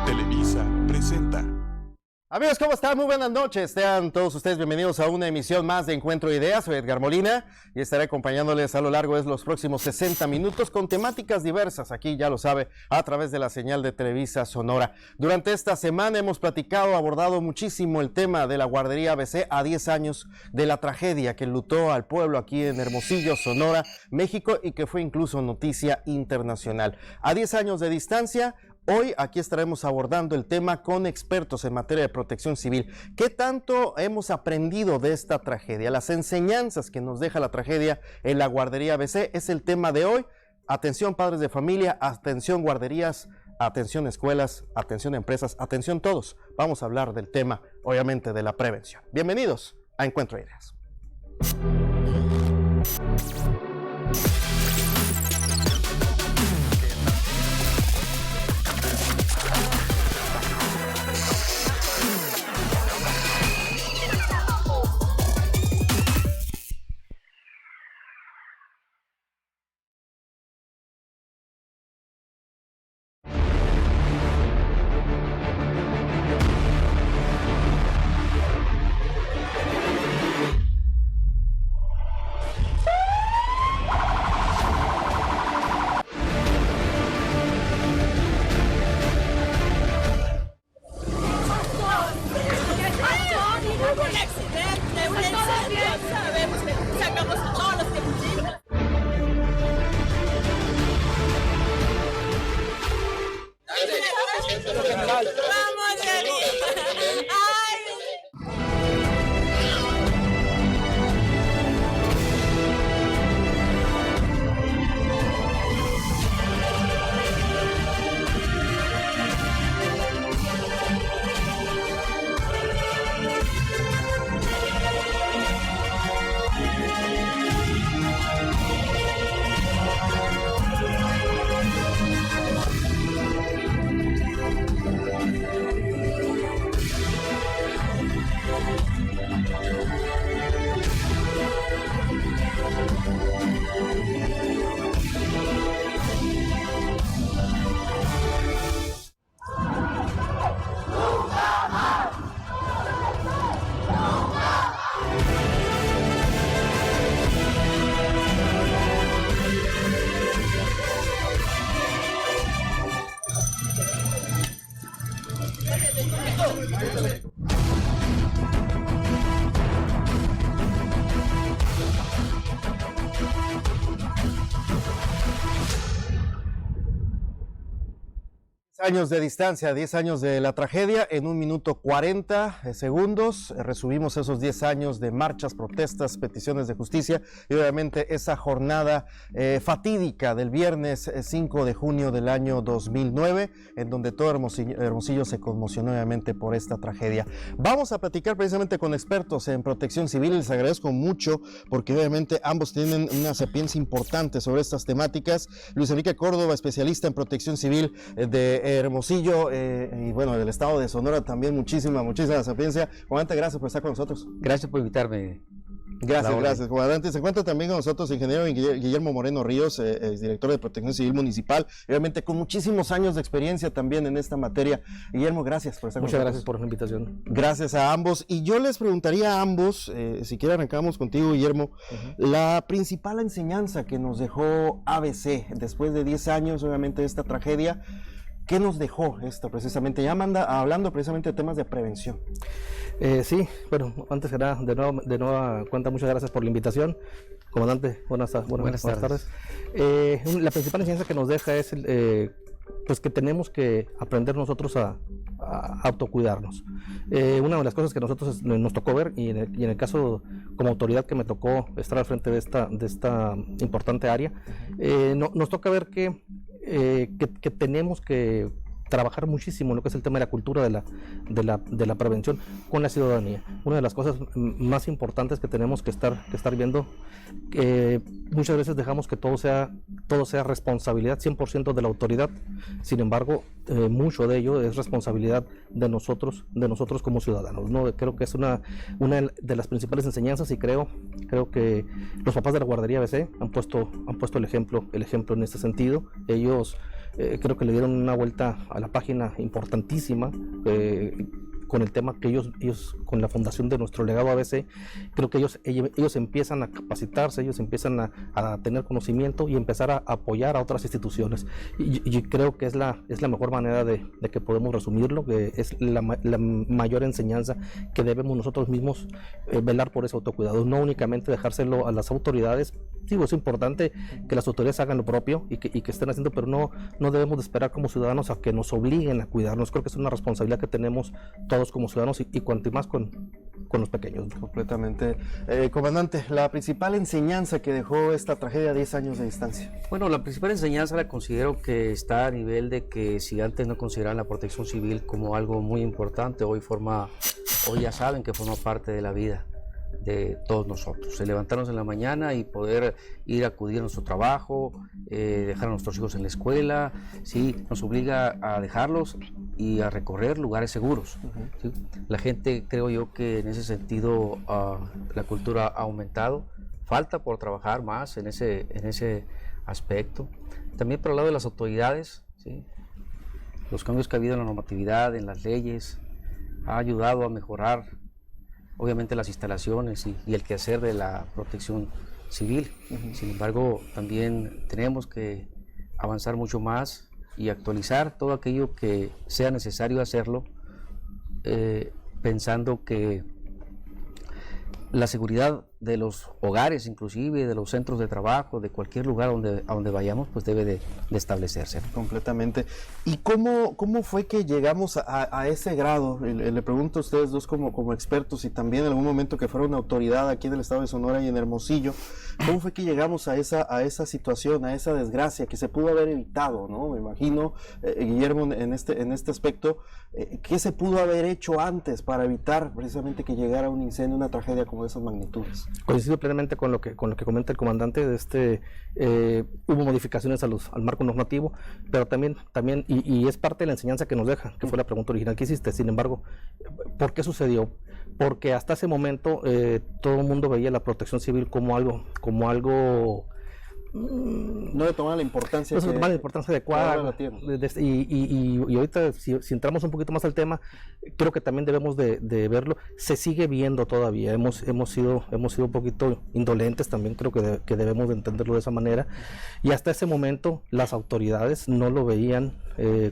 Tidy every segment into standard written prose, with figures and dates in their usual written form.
Televisa presenta. Amigos, ¿cómo están? Muy buenas noches. Sean todos ustedes bienvenidos a una emisión más de Encuentro de Ideas. Soy Edgar Molina y estaré acompañándoles a lo largo de los próximos 60 minutos con temáticas diversas, aquí ya lo sabe, a través de la señal de Televisa Sonora. Durante esta semana hemos abordado muchísimo el tema de la guardería ABC a 10 años de la tragedia que enlutó al pueblo aquí en Hermosillo, Sonora, México, y que fue incluso noticia internacional. A 10 años de distancia, hoy aquí estaremos abordando el tema con expertos en materia de protección civil. ¿Qué tanto hemos aprendido de esta tragedia? Las enseñanzas que nos deja la tragedia en la guardería ABC es el tema de hoy. Atención padres de familia, atención guarderías, atención escuelas, atención empresas, atención todos. Vamos a hablar del tema, obviamente, de la prevención. Bienvenidos a Encuentro de Ideas. Años de distancia, 10 años de la tragedia, en 1 minuto 40 segundos, resumimos esos 10 años de marchas, protestas, peticiones de justicia y obviamente esa jornada fatídica del viernes 5 de junio del año 2009, en donde todo Hermosillo se conmocionó obviamente por esta tragedia. Vamos a platicar precisamente con expertos en protección civil, les agradezco mucho porque obviamente ambos tienen una sapiencia importante sobre estas temáticas. Luis Enrique Córdoba, especialista en protección civil de Hermosillo y bueno, del estado de Sonora también, muchísima sapiencia. Comandante, gracias por estar con nosotros. Gracias por invitarme. Gracias, comandante. Se encuentra también con nosotros ingeniero Guillermo Moreno Ríos, director de Protección Civil Municipal, obviamente con muchísimos años de experiencia también en esta materia. Guillermo, gracias por estar con nosotros. Muchas gracias por la invitación. Gracias a ambos. Y yo les preguntaría a ambos, si quieren arrancamos contigo, Guillermo, la principal enseñanza que nos dejó ABC después de 10 años, obviamente, de esta tragedia. ¿Qué nos dejó esto precisamente? Ya hablando precisamente de temas de prevención. Sí, bueno, antes que nada, de nuevo cuenta, muchas gracias por la invitación. Comandante, buenas tardes. La principal enseñanza que nos deja es pues que tenemos que aprender nosotros a autocuidarnos. Una de las cosas que nosotros nos tocó ver, y en el caso como autoridad que me tocó estar al frente de esta importante área, nos toca ver que tenemos que trabajar muchísimo en lo que es el tema de la cultura de la prevención con la ciudadanía. Una de las cosas más importantes que tenemos que estar viendo, muchas veces dejamos que todo sea responsabilidad 100% de la autoridad. Sin embargo, mucho de ello es responsabilidad de nosotros como ciudadanos, ¿no? Creo que es una de las principales enseñanzas, y creo que los papás de la guardería ABC han puesto el ejemplo en este sentido. Ellos creo que le dieron una vuelta a la página importantísima, con el tema que ellos con la fundación de Nuestro Legado ABC, creo que ellos empiezan a capacitarse, ellos empiezan a tener conocimiento y empezar a apoyar a otras instituciones. Y creo que es la mejor manera de que podemos resumirlo, que es la mayor enseñanza que debemos nosotros mismos velar por ese autocuidado, no únicamente dejárselo a las autoridades. Digo, es importante que las autoridades hagan lo propio y que estén haciendo, pero no debemos de esperar como ciudadanos a que nos obliguen a cuidarnos. Creo que es una responsabilidad que tenemos todos como ciudadanos y cuanto más con los pequeños. Completamente. Comandante, la principal enseñanza que dejó esta tragedia a 10 años de distancia. Bueno, la principal enseñanza la considero que está a nivel de que si antes no consideraban la protección civil como algo muy importante, hoy ya saben que forma parte de la vida de todos nosotros. El levantarnos en la mañana y poder ir a acudir a nuestro trabajo, dejar a nuestros hijos en la escuela, ¿sí? Nos obliga a dejarlos y a recorrer lugares seguros. ¿Sí? La gente, creo yo que en ese sentido la cultura ha aumentado. Falta por trabajar más en ese aspecto. También por el lado de las autoridades, ¿sí? Los cambios que ha habido en la normatividad, en las leyes, ha ayudado a mejorar obviamente las instalaciones y el quehacer de la protección civil. Sin embargo, también tenemos que avanzar mucho más y actualizar todo aquello que sea necesario hacerlo, pensando que la seguridad de los hogares, inclusive de los centros de trabajo, de cualquier lugar a donde vayamos, pues debe de establecerse. Completamente. ¿Y cómo fue que llegamos a ese grado? Le pregunto a ustedes dos como expertos y también en algún momento que fueron autoridad aquí en el estado de Sonora y en Hermosillo, ¿cómo fue que llegamos a esa situación, a esa desgracia que se pudo haber evitado, ¿no? Me imagino, Guillermo, en este aspecto, ¿qué se pudo haber hecho antes para evitar precisamente que llegara un incendio, una tragedia como de esas magnitudes? Coincido plenamente con lo que comenta el comandante. Hubo modificaciones al marco normativo, pero también y es parte de la enseñanza que nos deja, que fue la pregunta original que hiciste. Sin embargo, ¿por qué sucedió? Porque hasta ese momento todo el mundo veía la protección civil como algo no le tomaba la importancia, adecuada. Y ahorita, si entramos un poquito más al tema, creo que también debemos de verlo. Se sigue viendo todavía. Hemos sido un poquito indolentes también, creo que debemos de entenderlo de esa manera. Y hasta ese momento las autoridades no lo veían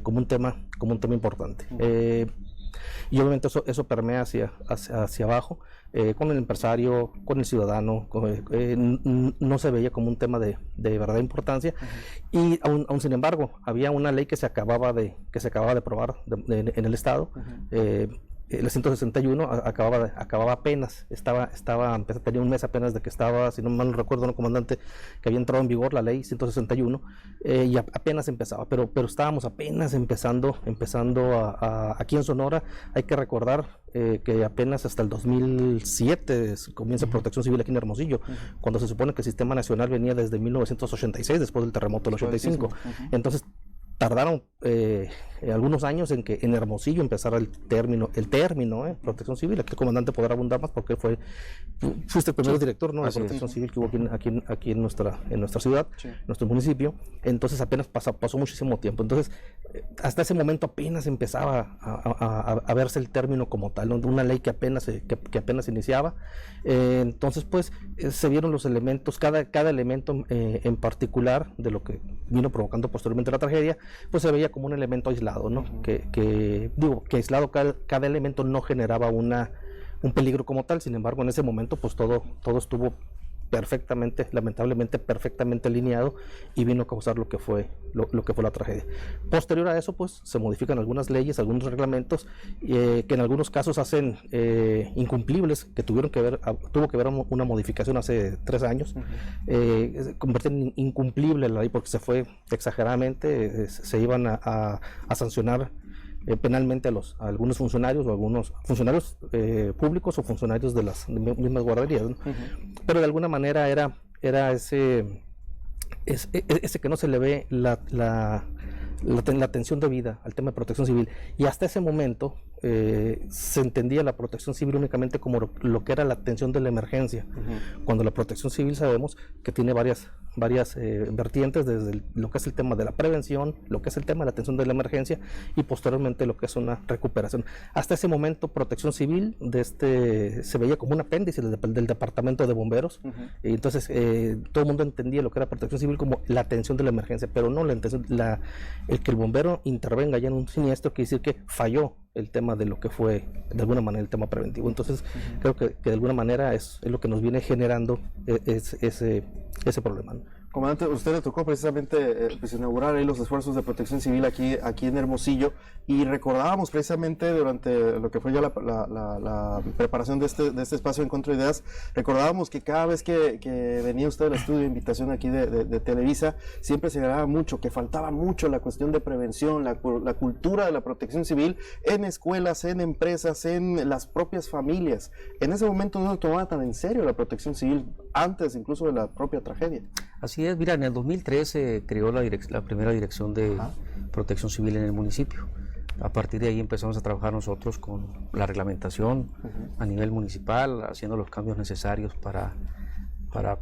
como un tema importante. Y obviamente eso permea hacia abajo, con el empresario, con el ciudadano, no se veía como un tema de verdadera importancia. Y aún sin embargo, había una ley que se acababa de aprobar en el estado. El 161 acababa apenas, tenía un mes apenas de que estaba, si no mal no recuerdo, ¿no, comandante?, que había entrado en vigor la ley 161, y apenas empezaba, pero estábamos apenas empezando aquí en Sonora. Hay que recordar que apenas hasta el 2007 comienza Protección Civil aquí en Hermosillo, cuando se supone que el Sistema Nacional venía desde 1986, después del terremoto del 85. Entonces tardaron algunos años en que en Hermosillo empezara el término Protección Civil. Aquí el comandante podrá abundar más porque fuiste el primer director, ¿no?, de Protección Civil que hubo aquí en nuestra ciudad, nuestro municipio. Entonces apenas pasó muchísimo tiempo. Entonces hasta ese momento apenas empezaba a verse el término como tal, ¿no?, de una ley que apenas iniciaba. Entonces pues se vieron los elementos, cada elemento en particular de lo que vino provocando posteriormente la tragedia, pues se veía como un elemento aislado, ¿no? Que aislado cada elemento no generaba un peligro como tal. Sin embargo, en ese momento pues todo estuvo lamentablemente perfectamente alineado y vino a causar lo que fue la tragedia. Posterior a eso pues se modifican algunas leyes, algunos reglamentos que en algunos casos hacen incumplibles, que tuvo que ver una modificación hace 3 años, convierten incumplible la ley porque se fue exageradamente, se iban a sancionar penalmente a algunos funcionarios o algunos funcionarios públicos o funcionarios de las mismas guarderías, ¿no? Pero de alguna manera era ese que no se le ve la atención debida al tema de protección civil. Y hasta ese momento se entendía la protección civil únicamente como lo que era la atención de la emergencia, cuando la protección civil sabemos que tiene varias vertientes, desde lo que es el tema de la prevención, lo que es el tema de la atención de la emergencia y posteriormente lo que es una recuperación. Hasta ese momento protección civil se veía como un apéndice del departamento de bomberos, y entonces todo el mundo entendía lo que era protección civil como la atención de la emergencia, pero no el que el bombero intervenga ya en un siniestro quiere decir que falló el tema de lo que fue de alguna manera el tema preventivo. Entonces creo que de alguna manera es lo que nos viene generando ese problema, ¿no? Comandante, usted le tocó precisamente pues inaugurar ahí los esfuerzos de protección civil aquí en Hermosillo, y recordábamos precisamente durante lo que fue ya la preparación de este espacio Encuentro de Ideas, recordábamos que cada vez que venía usted al estudio de invitación aquí de Televisa, siempre se hablaba mucho, que faltaba mucho la cuestión de prevención, la cultura de la protección civil en escuelas, en empresas, en las propias familias. En ese momento no se tomaba tan en serio la protección civil, antes incluso de la propia tragedia. Así es, mira, en el 2013 se creó la primera dirección de protección civil en el municipio. A partir de ahí empezamos a trabajar nosotros con la reglamentación a nivel municipal, haciendo los cambios necesarios para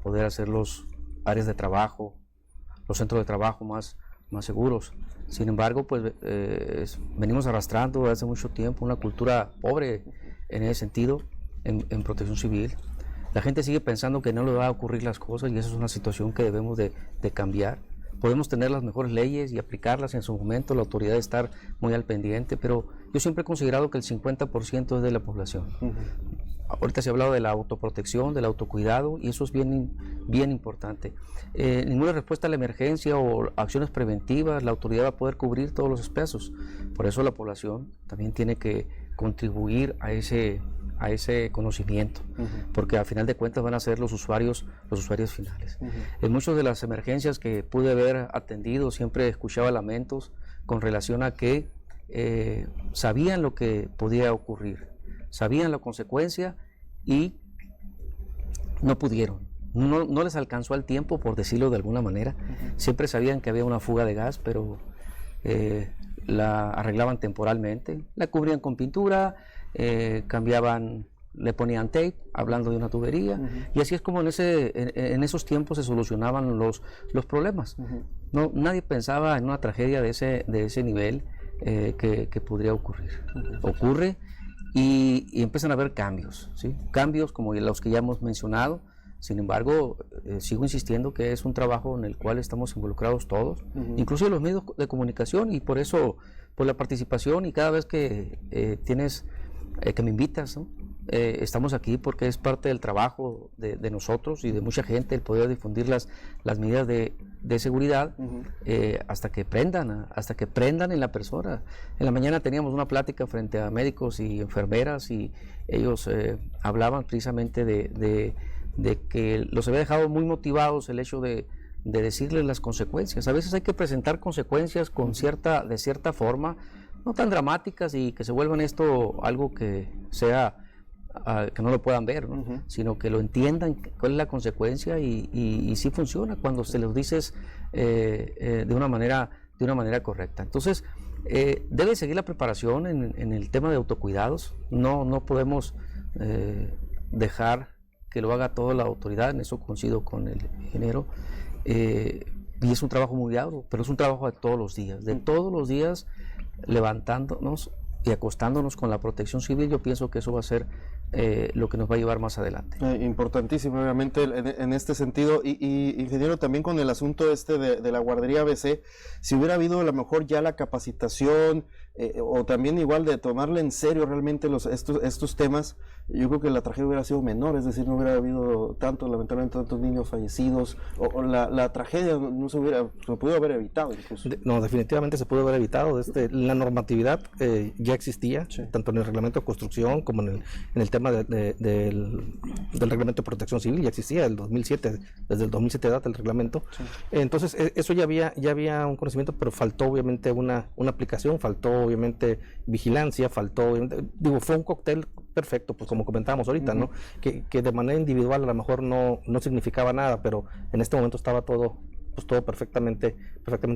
poder hacer los áreas de trabajo, los centros de trabajo más seguros. Sin embargo, pues venimos arrastrando desde hace mucho tiempo una cultura pobre en ese sentido, en protección civil. La gente sigue pensando que no le va a ocurrir las cosas, y esa es una situación que debemos de cambiar. Podemos tener las mejores leyes y aplicarlas en su momento, la autoridad debe estar muy al pendiente, pero yo siempre he considerado que el 50% es de la población. Ahorita se ha hablado de la autoprotección, del autocuidado, y eso es bien importante. Ninguna respuesta a la emergencia o acciones preventivas, la autoridad va a poder cubrir todos los espacios. Por eso la población también tiene que contribuir a ese conocimiento, porque al final de cuentas van a ser los usuarios finales. En muchas de las emergencias que pude haber atendido, siempre escuchaba lamentos con relación a que sabían lo que podía ocurrir, sabían la consecuencia y no pudieron. No les alcanzó el tiempo, por decirlo de alguna manera. Siempre sabían que había una fuga de gas, pero la arreglaban temporalmente, la cubrían con pintura, le ponían tape, hablando de una tubería, y así es como en esos tiempos se solucionaban los problemas. Nadie pensaba en una tragedia de ese nivel que podría ocurrir. Ocurre y empiezan a haber cambios, ¿sí? Cambios como los que ya hemos mencionado. Sin embargo, sigo insistiendo que es un trabajo en el cual estamos involucrados todos, incluso los medios de comunicación, y por eso, por la participación, y cada vez que que me invitas, ¿no? Estamos aquí porque es parte del trabajo de nosotros y de mucha gente el poder difundir las medidas de seguridad hasta que prendan en la persona. En la mañana teníamos una plática frente a médicos y enfermeras, y ellos hablaban precisamente de que los había dejado muy motivados el hecho de decirles las consecuencias. A veces hay que presentar consecuencias de cierta forma, no tan dramáticas, y que se vuelvan esto algo que sea que no lo puedan ver, ¿no? Sino que lo entiendan cuál es la consecuencia, y sí funciona cuando se los dices de una manera correcta. Entonces debe seguir la preparación en el tema de autocuidados. No podemos dejar que lo haga toda la autoridad, en eso coincido con el ingeniero, y es un trabajo muy arduo, pero es un trabajo de todos los días, levantándonos y acostándonos con la protección civil. Yo pienso que eso va a ser lo que nos va a llevar más adelante. Importantísimo, obviamente, en este sentido, y ingeniero, también con el asunto de la guardería ABC, si hubiera habido a lo mejor ya la capacitación, o también igual de tomarle en serio realmente estos temas, yo creo que la tragedia hubiera sido menor, es decir, no hubiera habido lamentablemente tantos niños fallecidos, o la tragedia no se pudo haber evitado incluso. No, definitivamente se pudo haber evitado. La normatividad ya existía, tanto en el reglamento de construcción como en el tema del reglamento de protección civil, ya existía desde el 2007 data el reglamento. Entonces eso ya había un conocimiento, pero faltó obviamente una aplicación, faltó obviamente vigilancia, fue un cóctel perfecto, pues como comentábamos ahorita, ¿no? Que de manera individual a lo mejor no significaba nada, pero en este momento estaba todo pues todo perfectamente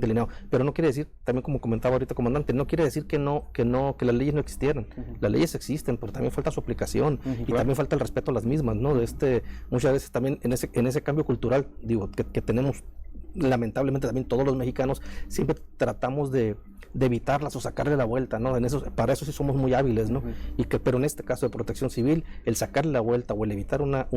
alineado. Pero no quiere decir, también como comentaba ahorita comandante, no quiere decir que las leyes no existieran. Las leyes existen, pero también falta su aplicación y también falta el respeto a las mismas, ¿no? Muchas veces también en ese cambio cultural, digo, que tenemos lamentablemente también todos los mexicanos, siempre tratamos de evitarlas o sacarle la vuelta, ¿no? Para eso sí somos muy hábiles, ¿no? Pero en este caso de protección civil, el sacarle la vuelta o el evitar una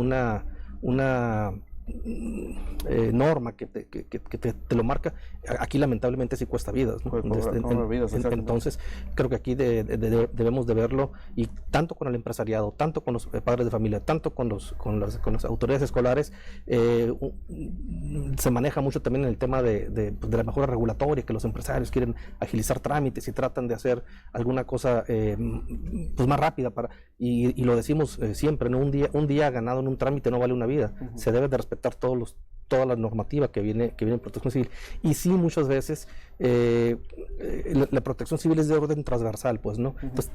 norma que te lo marca, aquí lamentablemente sí cuesta vidas, ¿no? Entonces creo que aquí debemos de verlo, y tanto con el empresariado, tanto con los padres de familia, tanto con las autoridades escolares, se maneja mucho también el tema de la mejora regulatoria, que los empresarios quieren agilizar trámites y tratan de hacer alguna cosa pues más rápida y lo decimos siempre, ¿no? Un día ganado en un trámite no vale una vida. Se debe de respetar toda la normativa que viene en protección civil. Y sí, muchas veces la protección civil es de orden transversal, pues, ¿no? Pues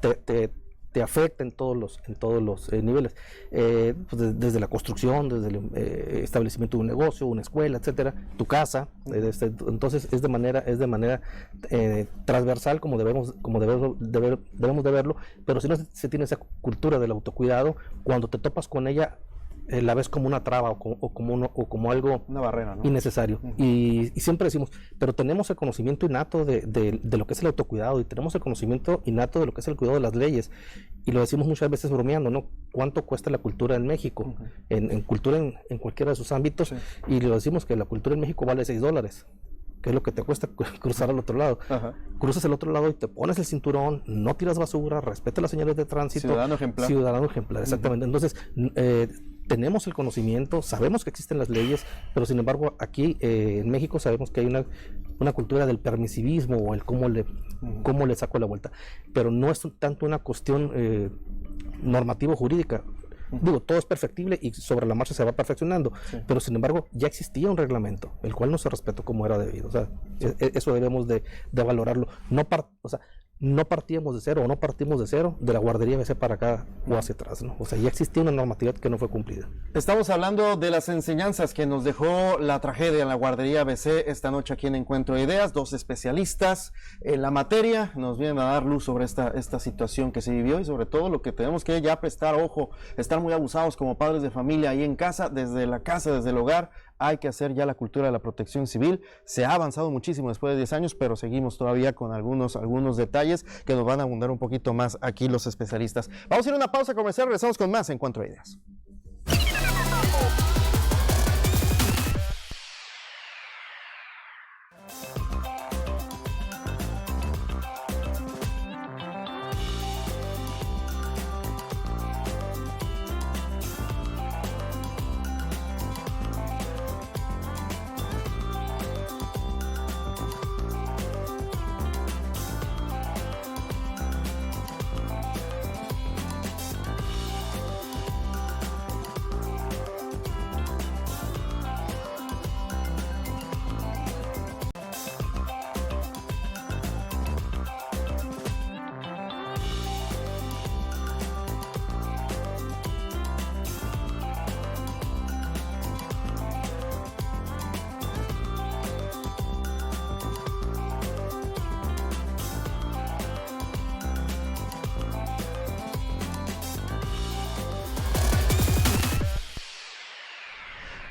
te afecta en todos los niveles, pues desde la construcción, desde el establecimiento de un negocio, una escuela, etcétera, tu casa. Entonces es de manera transversal como debemos de verlo, pero si no se tiene esa cultura del autocuidado, cuando te topas con ella, la ves como una traba o como algo, una barrera, ¿no? Innecesario. Y siempre decimos, pero tenemos el conocimiento innato de lo que es el autocuidado, y tenemos el conocimiento innato de lo que es el cuidado de las leyes, y lo decimos muchas veces bromeando, ¿no? ¿Cuánto cuesta la cultura en México? En cultura en cualquiera de sus ámbitos, y lo decimos que la cultura en México vale $6, que es lo que te cuesta cruzar al otro lado. Cruzas el otro lado y te pones el cinturón, no tiras basura, respeta las señales de tránsito. Ciudadano ejemplar, exactamente. Entonces, tenemos el conocimiento, sabemos que existen las leyes, pero sin embargo aquí en México sabemos que hay una cultura del permisivismo, o el cómo le saco la vuelta. Pero no es tanto una cuestión normativa o jurídica. Digo, todo es perfectible y sobre la marcha se va perfeccionando, pero sin embargo ya existía un reglamento, el cual no se respetó como era debido. O sea, eso debemos de valorarlo. No partíamos de cero, o no partimos de cero de la guardería ABC para acá o hacia atrás, ¿no? O sea, ya existía una normatividad que no fue cumplida. Estamos hablando de las enseñanzas que nos dejó la tragedia en la guardería ABC esta noche aquí en Encuentro de Ideas. Dos especialistas en la materia nos vienen a dar luz sobre esta situación que se vivió, y sobre todo lo que tenemos que ya prestar ojo, estar muy abusados como padres de familia ahí en casa, desde el hogar. Hay que hacer ya la cultura de la protección civil. Se ha avanzado muchísimo después de 10 años, pero seguimos todavía con algunos detalles que nos van a abundar un poquito más aquí los especialistas. Vamos a ir a una pausa comercial, regresamos con más Encuentro de Ideas.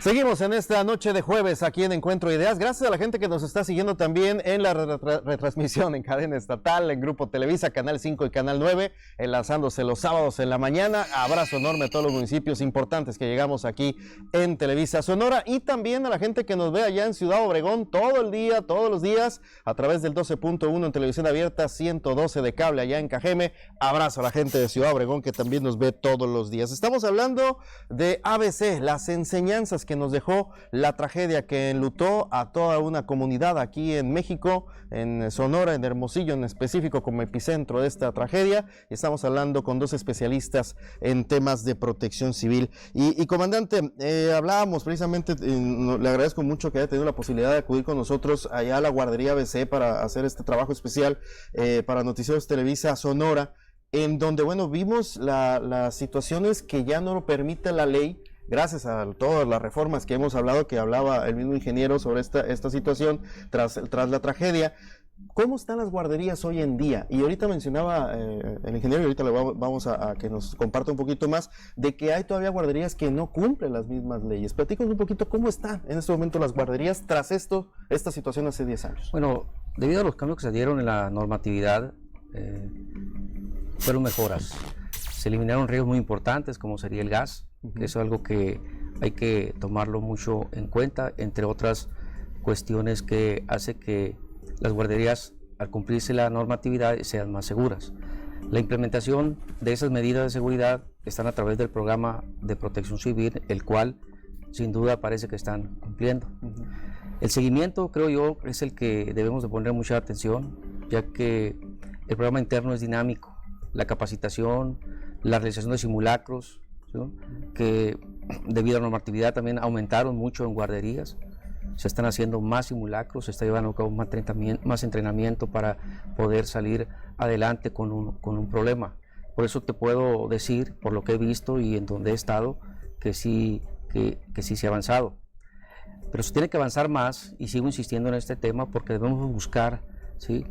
Seguimos en esta noche de jueves aquí en Encuentro de Ideas. Gracias a la gente que nos está siguiendo también en la retransmisión en cadena estatal, en Grupo Televisa, Canal 5 y Canal 9, enlazándose los sábados en la mañana. Abrazo enorme a todos los municipios importantes que llegamos aquí en Televisa Sonora, y también a la gente que nos ve allá en Ciudad Obregón todo el día, todos los días, a través del 12.1 en televisión abierta, 112 de cable allá en Cajeme. Abrazo a la gente de Ciudad Obregón que también nos ve todos los días. Estamos hablando de ABC, las enseñanzas que nos dejó la tragedia que enlutó a toda una comunidad aquí en México, en Sonora, en Hermosillo en específico como epicentro de esta tragedia. Y estamos hablando con dos especialistas en temas de protección civil. Y comandante, hablábamos precisamente, le agradezco mucho que haya tenido la posibilidad de acudir con nosotros allá a la guardería ABC para hacer este trabajo especial para Noticieros Televisa Sonora, en donde, bueno, vimos las situaciones que ya no lo permite la ley gracias a todas las reformas que hemos hablado, que hablaba el mismo ingeniero sobre esta situación tras la tragedia. ¿Cómo están las guarderías hoy en día? Y ahorita mencionaba el ingeniero, y ahorita le vamos a que nos comparta un poquito más, de que hay todavía guarderías que no cumplen las mismas leyes. Platícanos un poquito cómo están en este momento las guarderías tras esta situación hace 10 años. Bueno, debido a los cambios que se dieron en la normatividad, fueron mejoras. Se eliminaron riesgos muy importantes, como sería el gas, que es algo que hay que tomarlo mucho en cuenta, entre otras cuestiones que hace que las guarderías, al cumplirse la normatividad, sean más seguras. La implementación de esas medidas de seguridad están a través del programa de protección civil, el cual sin duda parece que están cumpliendo. El seguimiento, creo yo, es el que debemos de poner mucha atención, ya que el programa interno es dinámico. La capacitación, la realización de simulacros, ¿sí?, que debido a la normatividad también aumentaron mucho en guarderías. Se están haciendo más simulacros, se está llevando a cabo más entrenamiento para poder salir adelante con un problema. Por eso te puedo decir, por lo que he visto y en donde he estado, que sí se ha avanzado. Pero se tiene que avanzar más, y sigo insistiendo en este tema, porque debemos buscar, ¿sí?,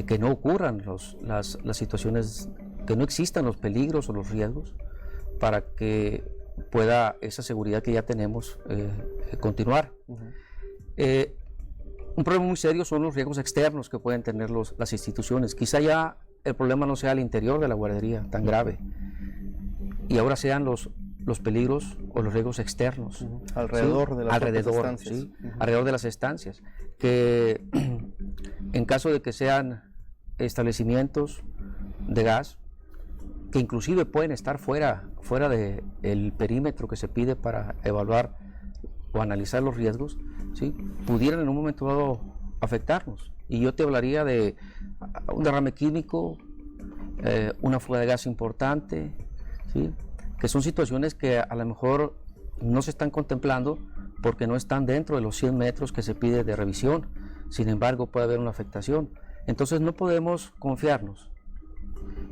que no ocurran las situaciones, que no existan los peligros o los riesgos, para que pueda esa seguridad que ya tenemos continuar. Un problema muy serio son los riesgos externos que pueden tener las instituciones. Quizá ya el problema no sea al interior de la guardería tan grave, y ahora sean los peligros o los riesgos externos, alrededor, ¿sí?, de las estancias. ¿Sí? Alrededor de las estancias, que en caso de que sean establecimientos de gas, que inclusive pueden estar fuera del perímetro que se pide para evaluar o analizar los riesgos, ¿sí?, pudieran en un momento dado afectarnos. Y yo te hablaría de un derrame químico, una fuga de gas importante, ¿sí?, que son situaciones que a lo mejor no se están contemplando porque no están dentro de los 100 metros que se pide de revisión. Sin embargo, puede haber una afectación. Entonces no podemos confiarnos.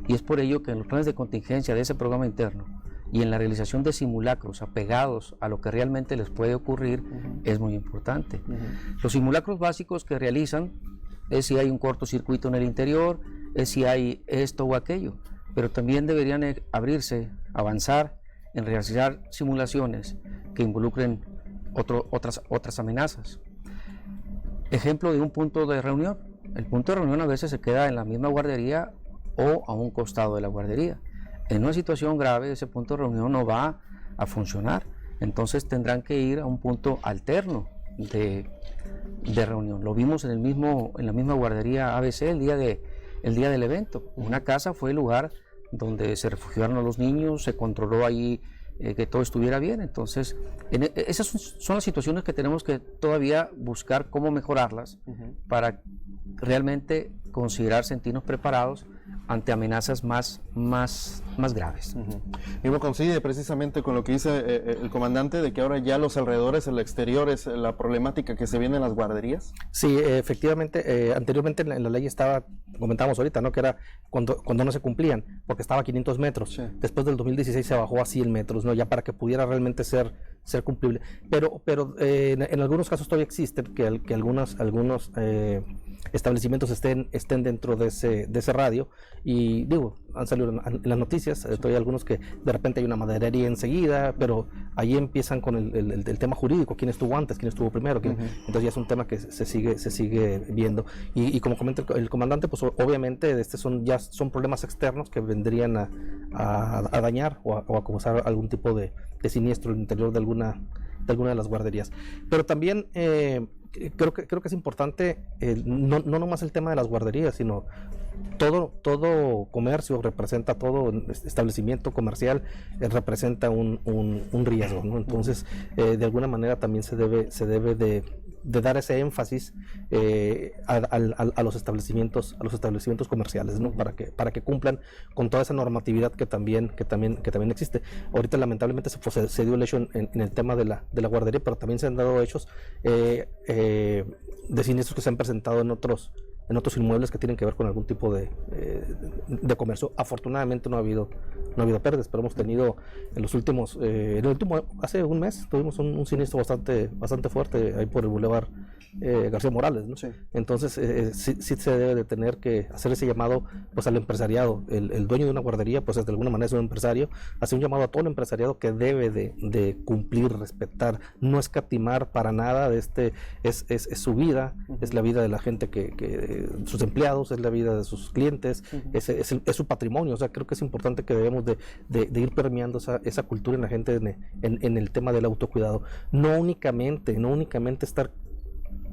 Y es por ello que en los planes de contingencia de ese programa interno y en la realización de simulacros apegados a lo que realmente les puede ocurrir, es muy importante. Los simulacros básicos que realizan es si hay un cortocircuito en el interior, es si hay esto o aquello, pero también deberían avanzar en realizar simulaciones que involucren otras amenazas. Ejemplo de un punto de reunión. El punto de reunión a veces se queda en la misma guardería o a un costado de la guardería. En una situación grave, ese punto de reunión no va a funcionar, entonces tendrán que ir a un punto alterno de reunión. Lo vimos en la misma guardería ABC el día del evento. Una casa fue el lugar donde se refugiaron a los niños, se controló ahí que todo estuviera bien. Entonces, esas son las situaciones que tenemos que todavía buscar cómo mejorarlas para realmente sentirnos preparados ante amenazas más graves. Mismo coincide precisamente con lo que dice el comandante, de que ahora ya los alrededores, el exterior, es la problemática que se viene en las guarderías. Sí, efectivamente, anteriormente en la ley estaba, comentábamos ahorita, ¿no?, que era cuando no se cumplían, porque estaba a 500 metros. Sí. Después del 2016 se bajó a 100 metros, ¿no?, ya para que pudiera realmente ser cumplible. Pero en algunos casos todavía existe que algunos establecimientos estén dentro de ese radio, y digo, han salido en las noticias, todavía algunos que de repente hay una maderería enseguida, pero ahí empiezan con el tema jurídico, quién estuvo antes, quién estuvo primero, entonces ya es un tema que se sigue viendo, y como comenta el comandante, pues obviamente son problemas externos que vendrían a dañar o a causar algún tipo de siniestro en el interior de alguna de las guarderías. Pero también creo que es importante no nomás el tema de las guarderías, sino todo comercio representa, todo establecimiento comercial representa un riesgo, ¿no? Entonces, de alguna manera también se debe de dar ese énfasis a los establecimientos comerciales, ¿no? Para que cumplan con toda esa normatividad que también existe. Ahorita lamentablemente se dio el hecho en el tema de la guardería, pero también se han dado hechos de siniestros que se han presentado en otros inmuebles que tienen que ver con algún tipo de comercio. Afortunadamente no ha habido pérdidas, pero hemos tenido en los últimos, hace un mes tuvimos un siniestro bastante fuerte ahí por el Boulevard García Morales, ¿no? Sí. Entonces sí se debe de tener que hacer ese llamado pues al empresariado. El dueño de una guardería pues de alguna manera es un empresario, hace un llamado a todo el empresariado que debe de cumplir, respetar, no escatimar para nada es su vida, es la vida de la gente sus empleados, es la vida de sus clientes, es su patrimonio. O sea, creo que es importante que debemos de ir permeando esa cultura en la gente en el tema del autocuidado. No únicamente estar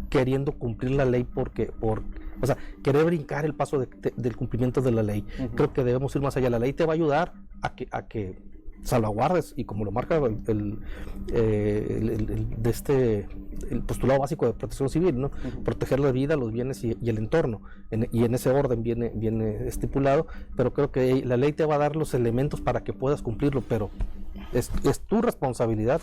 queriendo cumplir la ley o sea, querer brincar el paso del cumplimiento de la ley. Creo que debemos ir más allá. La ley te va a ayudar a que salvaguardes, y como lo marca el postulado básico de protección civil, ¿no? Proteger la vida, los bienes y el entorno, y en ese orden viene estipulado, pero creo que la ley te va a dar los elementos para que puedas cumplirlo, pero es tu responsabilidad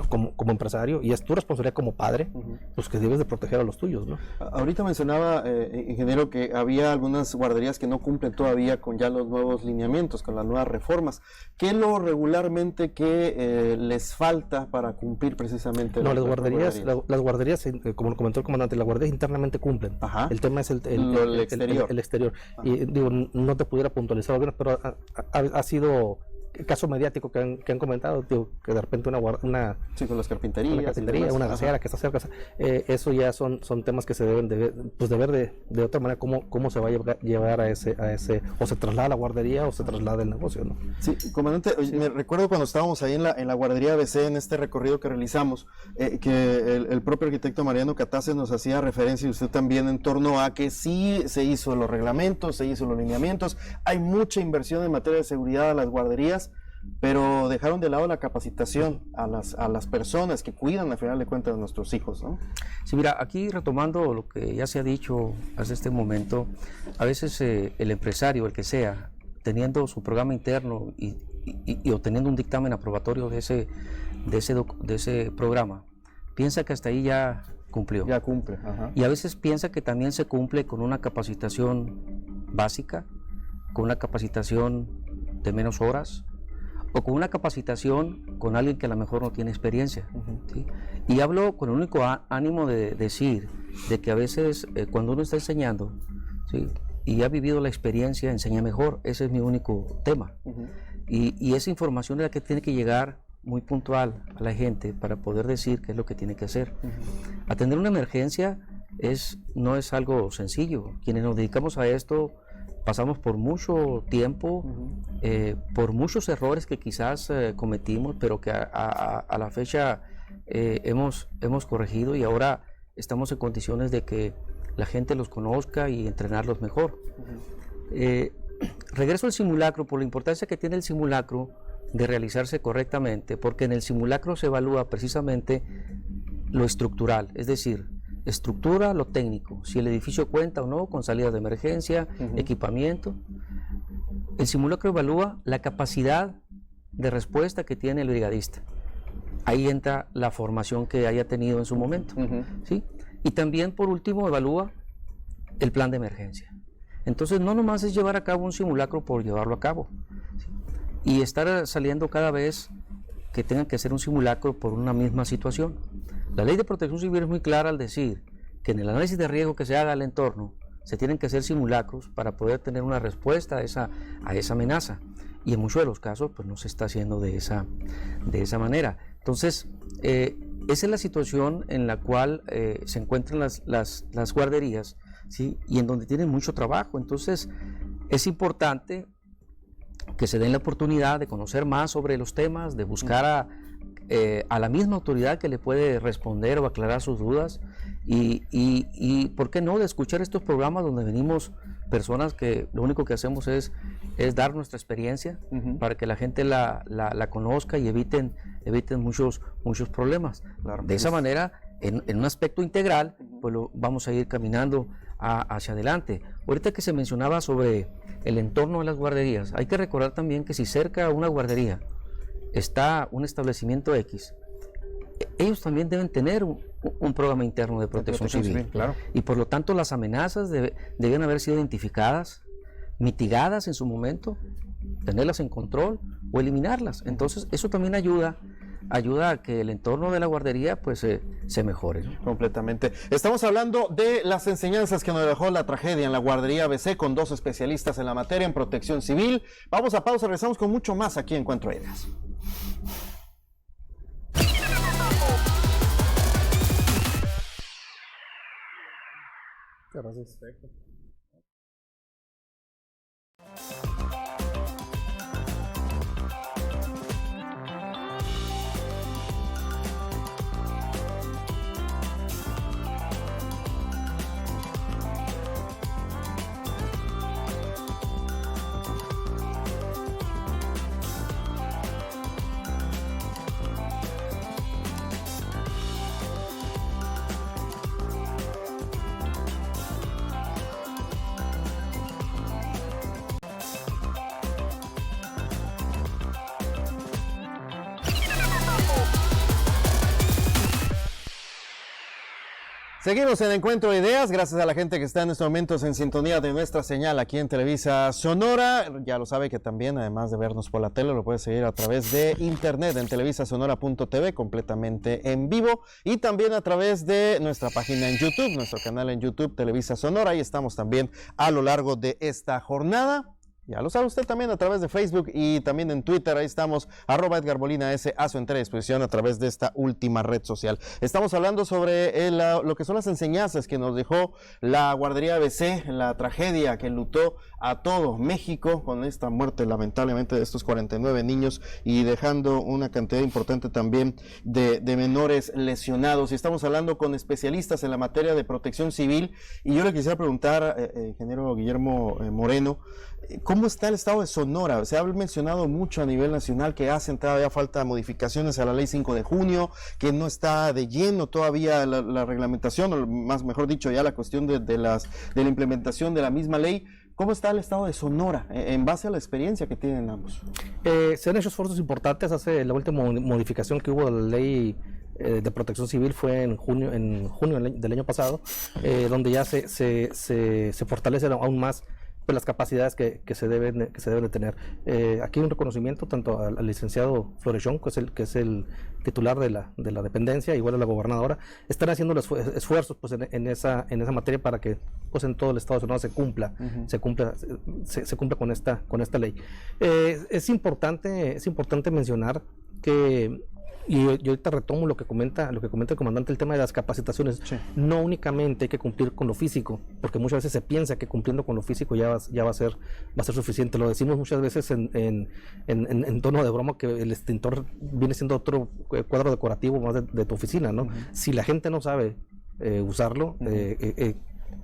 como empresario, y es tu responsabilidad como padre, pues que debes de proteger a los tuyos, ¿no? Ahorita mencionaba, ingeniero, que había algunas guarderías que no cumplen todavía con ya los nuevos lineamientos, con las nuevas reformas. ¿Qué es lo regularmente que les falta para cumplir precisamente? No, las guarderías, como lo comentó el comandante, las guarderías internamente cumplen. Ajá. El tema es el exterior. El exterior. Y digo, no te pudiera puntualizar algunas, pero ha sido caso mediático que han comentado, digo, que de repente una sí, con las carpinterías, una gasera que está cerca, eso ya son temas que se deben de ver de otra manera, cómo se va a llevar a ese o se traslada a la guardería o se traslada el negocio, ¿no? Sí, comandante, me recuerdo cuando estábamos ahí en la guardería ABC, en este recorrido que realizamos, que el propio arquitecto Mariano Cataces nos hacía referencia, y usted también, en torno a que sí se hizo los reglamentos, se hizo los lineamientos, hay mucha inversión en materia de seguridad a las guarderías, pero dejaron de lado la capacitación a las personas que cuidan, al final de cuentas, de nuestros hijos, ¿no? Sí, mira, aquí retomando lo que ya se ha dicho hasta este momento, a veces el empresario, el que sea, teniendo su programa interno y obteniendo un dictamen aprobatorio de ese programa, piensa que hasta ahí ya cumplió. Ya cumple. Ajá. Y a veces piensa que también se cumple con una capacitación básica, con una capacitación de menos horas, o con una capacitación con alguien que a lo mejor no tiene experiencia. ¿Sí? Y hablo con el único ánimo de decir de que a veces cuando uno está enseñando, ¿sí?, y ha vivido la experiencia, enseña mejor. Ese es mi único tema. Y esa información es la que tiene que llegar muy puntual a la gente para poder decir qué es lo que tiene que hacer. Atender una emergencia no es algo sencillo. Quienes nos dedicamos a esto pasamos por mucho tiempo, por muchos errores que quizás cometimos, pero que a la fecha hemos corregido, y ahora estamos en condiciones de que la gente los conozca y entrenarlos mejor. Regreso al simulacro por la importancia que tiene el simulacro de realizarse correctamente, porque en el simulacro se evalúa precisamente lo estructural, es decir, estructura, lo técnico, si el edificio cuenta o no con salidas de emergencia, equipamiento. El simulacro evalúa la capacidad de respuesta que tiene el brigadista. Ahí entra la formación que haya tenido en su momento, ¿sí? Y también, por último, evalúa el plan de emergencia. Entonces, no nomás es llevar a cabo un simulacro por llevarlo a cabo, ¿sí?, y estar saliendo cada vez que tengan que hacer un simulacro por una misma situación. La ley de protección civil es muy clara al decir que en el análisis de riesgo que se haga al entorno se tienen que hacer simulacros para poder tener una respuesta a esa amenaza, y en muchos de los casos pues no se está haciendo de esa manera. Entonces esa es la situación en la cual se encuentran las guarderías, ¿sí?, y en donde tienen mucho trabajo. Entonces es importante que se den la oportunidad de conocer más sobre los temas, de buscar a la misma autoridad que le puede responder o aclarar sus dudas, y ¿por qué no?, de escuchar estos programas donde venimos personas que lo único que hacemos es dar nuestra experiencia para que la gente la conozca y eviten muchos problemas. Claro, de esa manera, en un aspecto integral, pues vamos a ir caminando hacia adelante. Ahorita que se mencionaba sobre el entorno de las guarderías, hay que recordar también que si cerca a una guardería está un establecimiento X, ellos también deben tener un programa interno de protección civil. Claro. Y por lo tanto las amenazas deben haber sido identificadas, mitigadas en su momento, tenerlas en control o eliminarlas. Entonces eso también ayuda a que el entorno de la guardería pues se mejore, ¿no? Completamente. Estamos hablando de las enseñanzas que nos dejó la tragedia en la guardería ABC con 2 especialistas en la materia en protección civil. Vamos a pausa, regresamos con mucho más aquí en Encuentro Ideas. Gracias. Seguimos en Encuentro de Ideas, gracias a la gente que está en estos momentos en sintonía de nuestra señal aquí en Televisa Sonora. Ya lo sabe que también, además de vernos por la tele, lo puede seguir a través de internet en televisasonora.tv, completamente en vivo, y también a través de nuestra página en YouTube, nuestro canal en YouTube, Televisa Sonora. Ahí estamos también a lo largo de esta jornada. Ya lo sabe usted también a través de Facebook y también en Twitter. Ahí estamos, @EdgarMolinaS, a su entera disposición a través de esta última red social. Estamos hablando sobre lo que son las enseñanzas que nos dejó la guardería ABC, la tragedia que enlutó a todo México con esta muerte lamentablemente de estos 49 niños y dejando una cantidad importante también de menores lesionados. Y estamos hablando con especialistas en la materia de protección civil, y yo le quisiera preguntar, ingeniero Guillermo Moreno, ¿cómo está el estado de Sonora? Se ha mencionado mucho a nivel nacional que hacen todavía falta modificaciones a la ley 5 de junio, que no está de lleno todavía la reglamentación, o más mejor dicho, ya la cuestión de la implementación de la misma ley. ¿Cómo está el estado de Sonora en base a la experiencia que tienen ambos? Se han hecho esfuerzos importantes. Hace la última modificación que hubo de la ley de protección civil fue en junio del año pasado, donde ya se fortalecen aún más pues las capacidades que se deben de tener. Aquí hay un reconocimiento tanto al licenciado Florechón, que es el titular de la dependencia, igual a la gobernadora. Están haciendo los esfuerzos pues en esa materia para que pues en todo el estado de Sonora se cumpla con esta ley. Es importante mencionar que, y ahorita retomo lo que comenta el comandante, el tema de las capacitaciones. Sí. No únicamente hay que cumplir con lo físico, porque muchas veces se piensa que cumpliendo con lo físico ya va a ser suficiente. Lo decimos muchas veces en tono de broma, que el extintor viene siendo otro cuadro decorativo más de tu oficina, ¿no? Si la gente no sabe usarlo,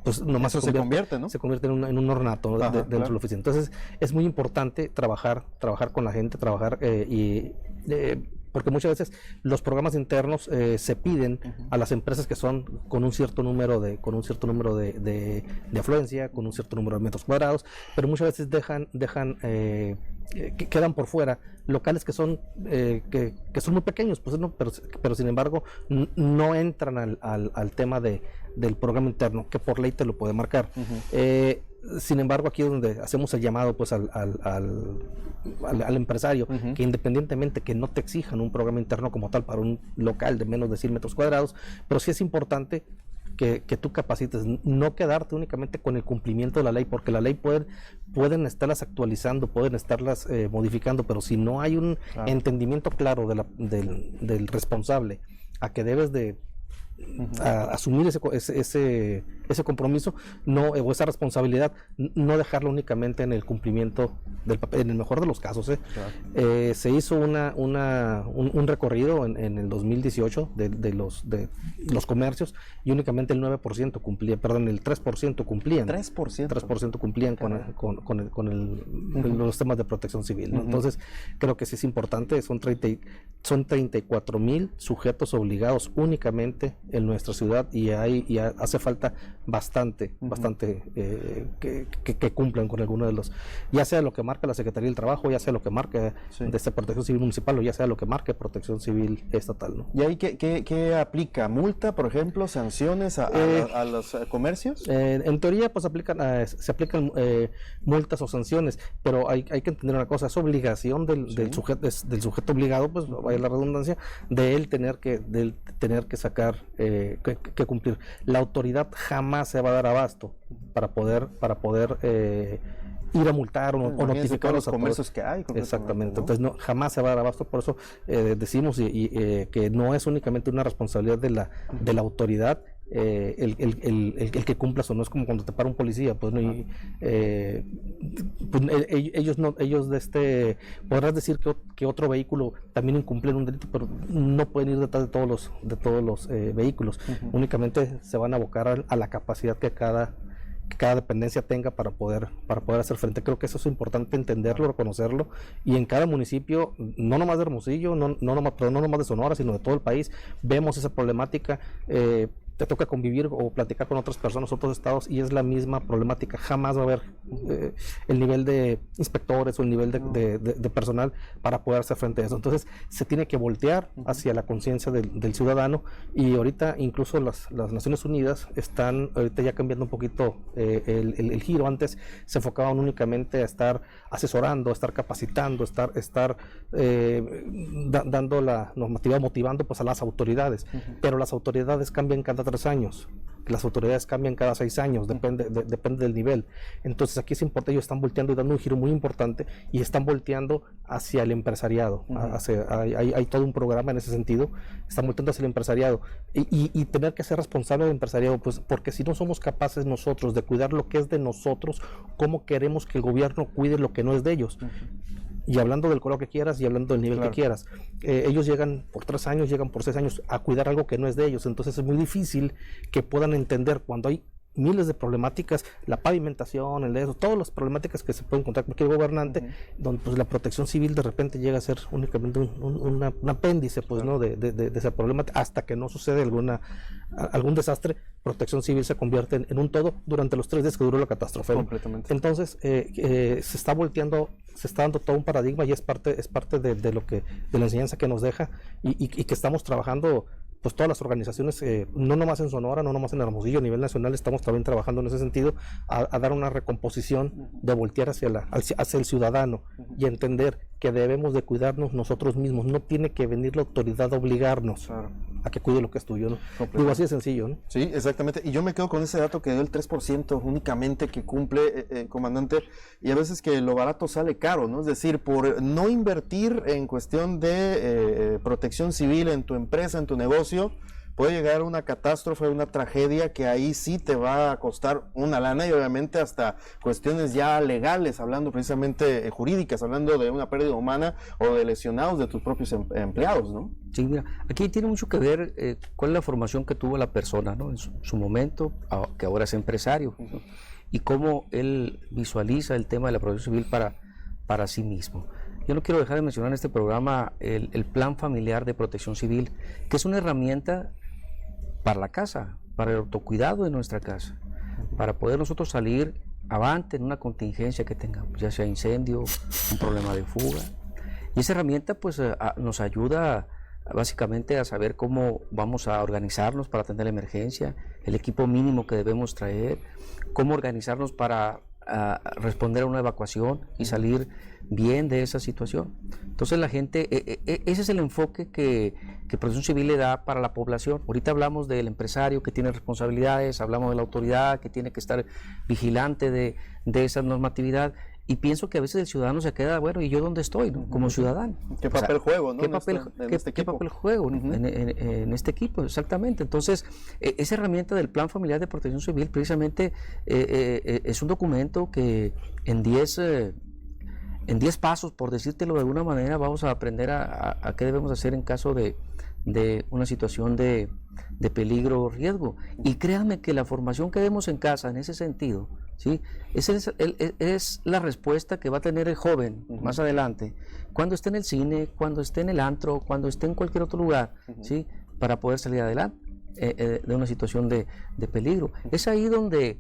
pues nomás se convierte, ¿no? Se convierte en un ornato dentro de la oficina. Entonces es muy importante trabajar con la gente, porque muchas veces los programas internos se piden a las empresas que son con un cierto número de afluencia, con un cierto número de metros cuadrados, pero muchas veces quedan por fuera locales que son muy pequeños, pues no, pero sin embargo no entran al tema del programa interno, que por ley te lo puede marcar. Sin embargo, aquí es donde hacemos el llamado pues al empresario, que independientemente que no te exijan un programa interno como tal para un local de menos de 100 metros cuadrados, pero sí es importante que tú capacites, no quedarte únicamente con el cumplimiento de la ley, porque la ley pueden estarlas actualizando, pueden estarlas modificando, pero si no hay un entendimiento claro del responsable a que debes de asumir ese compromiso, o esa responsabilidad, no dejarlo únicamente en el cumplimiento del papel, en el mejor de los casos. Claro. Se hizo un recorrido en el 2018 de los comercios, y únicamente el 9% cumplía, perdón, el 3% cumplían. 3% cumplían con los temas de protección civil, ¿no? Entonces, creo que sí es importante. Son 34,000 sujetos obligados únicamente en nuestra ciudad y hace falta bastante que cumplan con alguno de los, ya sea lo que marca la Secretaría del Trabajo, ya sea lo que marque de esta Protección Civil Municipal o ya sea lo que marque Protección Civil Estatal, ¿no? ¿Y ahí qué aplica? ¿Multa, por ejemplo? ¿Sanciones a los comercios? En teoría, pues se aplican multas o sanciones, pero hay que entender una cosa, es obligación del sujeto obligado, pues vaya la redundancia, de él tener que sacar, que cumplir. La autoridad jamás se va a dar abasto para poder ir a multar o notificar a los comercios que hay. Exactamente, ¿no? entonces jamás se va a dar abasto, por eso decimos que no es únicamente una responsabilidad de la autoridad el que cumplas o no, es como cuando te para un policía, pues no, ellos podrás decir que otro vehículo también incumple un delito, pero no pueden ir detrás de todos los vehículos, únicamente se van a abocar a la capacidad que cada dependencia tenga para poder hacer frente. Creo que eso es importante entenderlo, reconocerlo, y en cada municipio, no nomás de Hermosillo, no nomás de Sonora, sino de todo el país, vemos esa problemática. Te toca convivir o platicar con otras personas, otros estados, y es la misma problemática. Jamás va a haber el nivel de inspectores o el nivel de personal para poder hacer frente a eso. Entonces se tiene que voltear hacia la conciencia del ciudadano, y ahorita incluso las Naciones Unidas están ahorita ya cambiando un poquito el giro. Antes se enfocaban únicamente a estar asesorando, a estar capacitando, estar dando la normativa, motivando pues a las autoridades, pero las autoridades cambian cada 3 años, las autoridades cambian cada 6 años, depende del nivel. Entonces aquí es importante, ellos están volteando y dando un giro muy importante, y están volteando hacia el empresariado. Hay todo un programa en ese sentido, están volteando hacia el empresariado, y tener que ser responsable del empresariado, pues porque si no somos capaces nosotros de cuidar lo que es de nosotros, ¿cómo queremos que el gobierno cuide lo que no es de ellos? Y hablando del color que quieras y hablando del nivel que quieras, ellos llegan por 3 años, llegan por 6 años a cuidar algo que no es de ellos. Entonces es muy difícil que puedan entender cuando hay miles de problemáticas, la pavimentación, todas las problemáticas que se puede encontrar cualquier gobernante, donde pues la Protección Civil de repente llega a ser únicamente un apéndice, pues, ¿no? de ese problema, hasta que no sucede algún desastre. Protección Civil se convierte en un todo durante los 3 días que duró la catástrofe. Completamente. Entonces se está volteando, se está dando todo un paradigma, y es parte de la enseñanza que nos deja, y que estamos trabajando. Pues todas las organizaciones, no nomás en Sonora, no nomás en Hermosillo, a nivel nacional, estamos también trabajando en ese sentido, a dar una recomposición, de voltear hacia el ciudadano, y entender que debemos de cuidarnos nosotros mismos. No tiene que venir la autoridad a obligarnos a que cuide lo que es tuyo, ¿no? Digo, así de sencillo, ¿no? Sí, exactamente. Y yo me quedo con ese dato que dio el 3% únicamente que cumple, comandante, y a veces que lo barato sale caro, ¿no? Es decir, por no invertir en cuestión de protección civil en tu empresa, en tu negocio, puede llegar una catástrofe, una tragedia que ahí sí te va a costar una lana, y obviamente hasta cuestiones ya legales, hablando precisamente jurídicas, hablando de una pérdida humana o de lesionados de tus propios empleados, ¿no? Sí, mira, aquí tiene mucho que ver cuál es la formación que tuvo la persona, ¿no? En su momento, que ahora es empresario, y cómo él visualiza el tema de la protección civil para sí mismo. Yo no quiero dejar de mencionar en este programa el Plan Familiar de Protección Civil, que es una herramienta para la casa, para el autocuidado de nuestra casa, para poder nosotros salir avante en una contingencia que tengamos, ya sea incendio, un problema de fuga. Y esa herramienta pues nos ayuda básicamente a saber cómo vamos a organizarnos para atender la emergencia, el equipo mínimo que debemos traer, cómo organizarnos para responder a una evacuación y salir bien de esa situación. Entonces la gente, ese es el enfoque que Protección Civil le da para la población. Ahorita hablamos del empresario que tiene responsabilidades, hablamos de la autoridad que tiene que estar vigilante de esa normatividad, y pienso que a veces el ciudadano se queda, bueno, ¿y yo dónde estoy, no? Como ciudadano? ¿Qué papel juego, no? ¿Qué papel juego en este equipo? Exactamente. Entonces, esa herramienta del Plan Familiar de Protección Civil precisamente es un documento que en 10 pasos, por decírtelo de alguna manera, vamos a aprender a qué debemos hacer en caso de una situación de peligro o riesgo. Y créanme que la formación que demos en casa en ese sentido, ¿sí? Esa es la respuesta que va a tener el joven más adelante, cuando esté en el cine, cuando esté en el antro, cuando esté en cualquier otro lugar, ¿sí? Para poder salir adelante. de una situación de peligro. Es ahí donde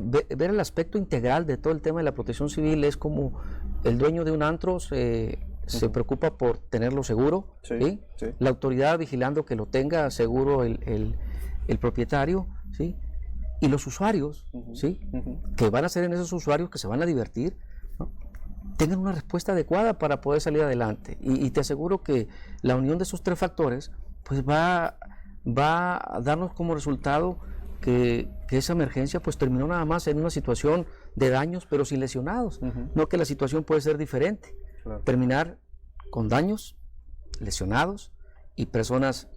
ver el aspecto integral de todo el tema de la protección civil. Es como el dueño de un antro se preocupa por tenerlo seguro, ¿sí? La autoridad vigilando que lo tenga seguro el propietario, ¿sí? Y los usuarios, ¿sí? Que van a ser en esos usuarios que se van a divertir, ¿no? Tengan una respuesta adecuada para poder salir adelante. Y te aseguro que la unión de esos tres factores pues va a darnos como resultado que esa emergencia pues terminó nada más en una situación de daños pero sin lesionados. No, que la situación puede ser diferente, terminar con daños, lesionados y personas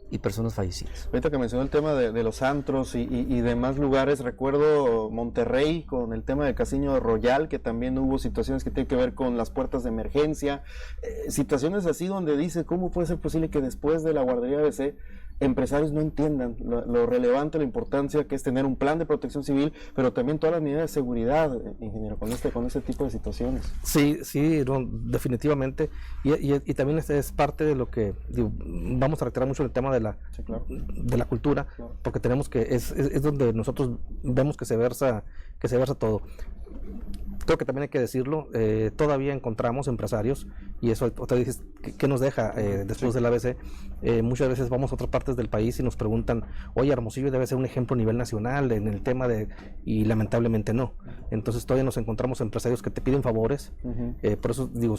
fallecidas. Ahorita que mencionó el tema de los antros y demás lugares, recuerdo Monterrey con el tema del Casino Royal, que también hubo situaciones que tienen que ver con las puertas de emergencia, situaciones así donde dice, ¿cómo puede ser posible que después de la guardería ABC empresarios no entiendan lo relevante, la importancia que es tener un plan de protección civil, pero también todas las medidas de seguridad, ingeniero, con este tipo de situaciones? Sí, no, definitivamente, y también es parte de lo que vamos a reiterar mucho el tema de la cultura, porque tenemos que es donde nosotros vemos que se versa todo. Creo que también hay que decirlo, todavía encontramos empresarios, y eso otra vez, ¿qué nos deja después del ABC? Muchas veces vamos a otras partes del país y nos preguntan, oye, Hermosillo debe ser un ejemplo a nivel nacional en el tema y lamentablemente no. Entonces todavía nos encontramos empresarios que te piden favores, por eso digo,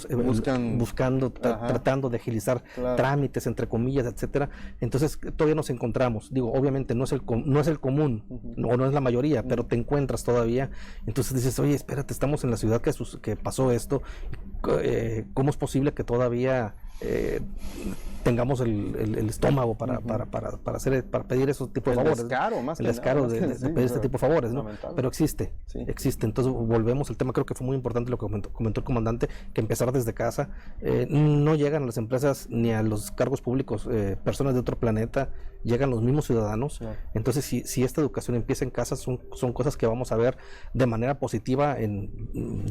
buscando, tratando de agilizar trámites, entre comillas, etcétera. Entonces todavía nos encontramos, digo, obviamente no es el común, o no es la mayoría, pero te encuentras todavía. Entonces dices, oye, espérate, estamos en la ciudad que pasó esto, ¿cómo es posible que todavía tengamos el estómago para pedir esos tipos de favores? El descaro de pedir este tipo de favores, ¿no? Pero existe. Entonces volvemos al tema, creo que fue muy importante lo que comentó el comandante, que empezar desde casa. No llegan a las empresas ni a los cargos públicos personas de otro planeta, llegan los mismos ciudadanos. Entonces si esta educación empieza en casa, son cosas que vamos a ver de manera positiva en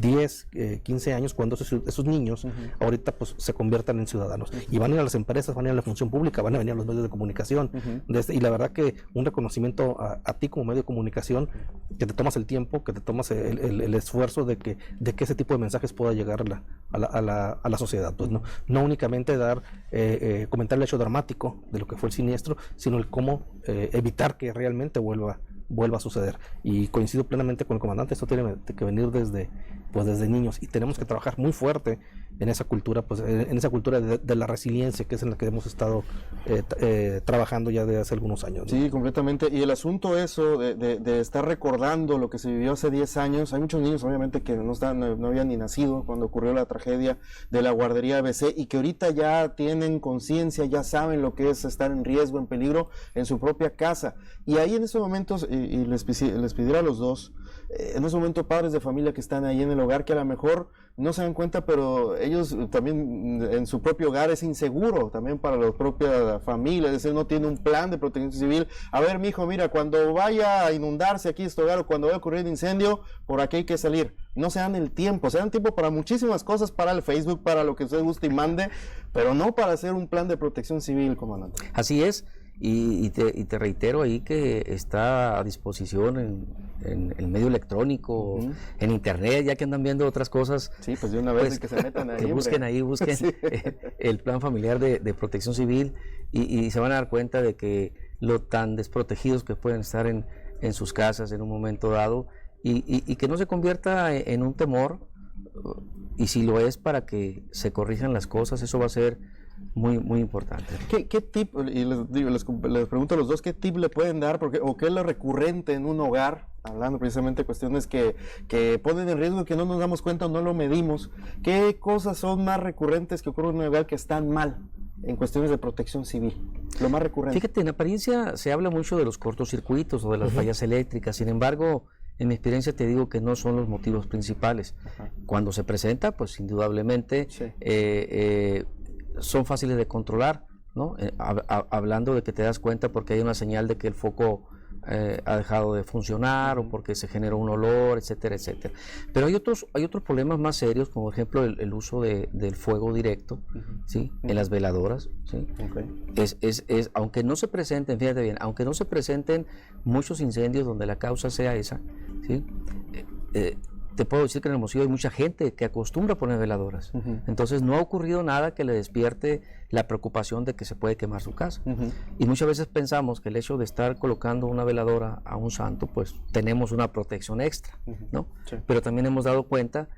10, 15 años, cuando esos niños ahorita pues se conviertan en ciudadanos y van a ir a las empresas, van a ir a la función pública, van a venir a los medios de comunicación, y la verdad que un reconocimiento a ti como medio de comunicación, que te tomas el tiempo, que te tomas el esfuerzo de que ese tipo de mensajes pueda llegar a la sociedad, pues no únicamente comentar el hecho dramático de lo que fue el siniestro, sino el cómo evitar que realmente vuelva a suceder. Y coincido plenamente con el comandante, esto tiene que venir desde niños, y tenemos que trabajar muy fuerte en esa cultura, de la resiliencia, que es en la que hemos estado trabajando ya desde hace algunos años, ¿no? Sí, completamente. Y el asunto eso de estar recordando lo que se vivió hace 10 años, hay muchos niños obviamente que no habían ni nacido cuando ocurrió la tragedia de la guardería ABC, y que ahorita ya tienen conciencia, ya saben lo que es estar en riesgo, en peligro en su propia casa. Y ahí en esos momentos, y les pidiera a los dos, en ese momento padres de familia que están ahí en el hogar, que a lo mejor no se dan cuenta, pero ellos también en su propio hogar es inseguro también para la propia familia, es decir, no tiene un plan de protección civil. A ver, mijo, mira, cuando vaya a inundarse aquí este hogar, o cuando vaya a ocurrir un incendio, por aquí hay que salir. No se dan el tiempo, se dan tiempo para muchísimas cosas, para el Facebook, para lo que usted guste y mande, pero no para hacer un plan de protección civil, comandante. Así es. Y te reitero ahí que está a disposición en el medio electrónico, en internet, ya que andan viendo otras cosas. Sí, pues de una vez que se metan ahí. Que busquen sí. El plan familiar de protección civil, y se van a dar cuenta de que lo tan desprotegidos que pueden estar en sus casas en un momento dado, y que no se convierta en un temor, y si lo es, para que se corrijan las cosas. Eso va a ser muy, muy importante. ¿Qué tip, y les pregunto a los dos, qué tip le pueden dar, o qué es lo recurrente en un hogar, hablando precisamente de cuestiones que ponen en riesgo, que no nos damos cuenta o no lo medimos? ¿Qué cosas son más recurrentes que ocurren en un hogar que están mal en cuestiones de protección civil? Lo más recurrente. Fíjate, en apariencia se habla mucho de los cortocircuitos o de las fallas eléctricas. Sin embargo, en mi experiencia te digo que no son los motivos principales. Cuando se presenta, pues indudablemente son fáciles de controlar, ¿no? Hablando de que te das cuenta porque hay una señal de que el foco ha dejado de funcionar o porque se generó un olor, etcétera, etcétera. Pero hay otros problemas más serios, como por ejemplo el uso del fuego directo, ¿sí? En las veladoras, ¿sí? Aunque no se presenten, fíjate bien, aunque no se presenten muchos incendios donde la causa sea esa, ¿sí? Te puedo decir que en Hermosillo hay mucha gente que acostumbra a poner veladoras. Entonces no ha ocurrido nada que le despierte la preocupación de que se puede quemar su casa. Y muchas veces pensamos que el hecho de estar colocando una veladora a un santo, pues tenemos una protección extra, ¿no? Sí. Pero también hemos dado cuenta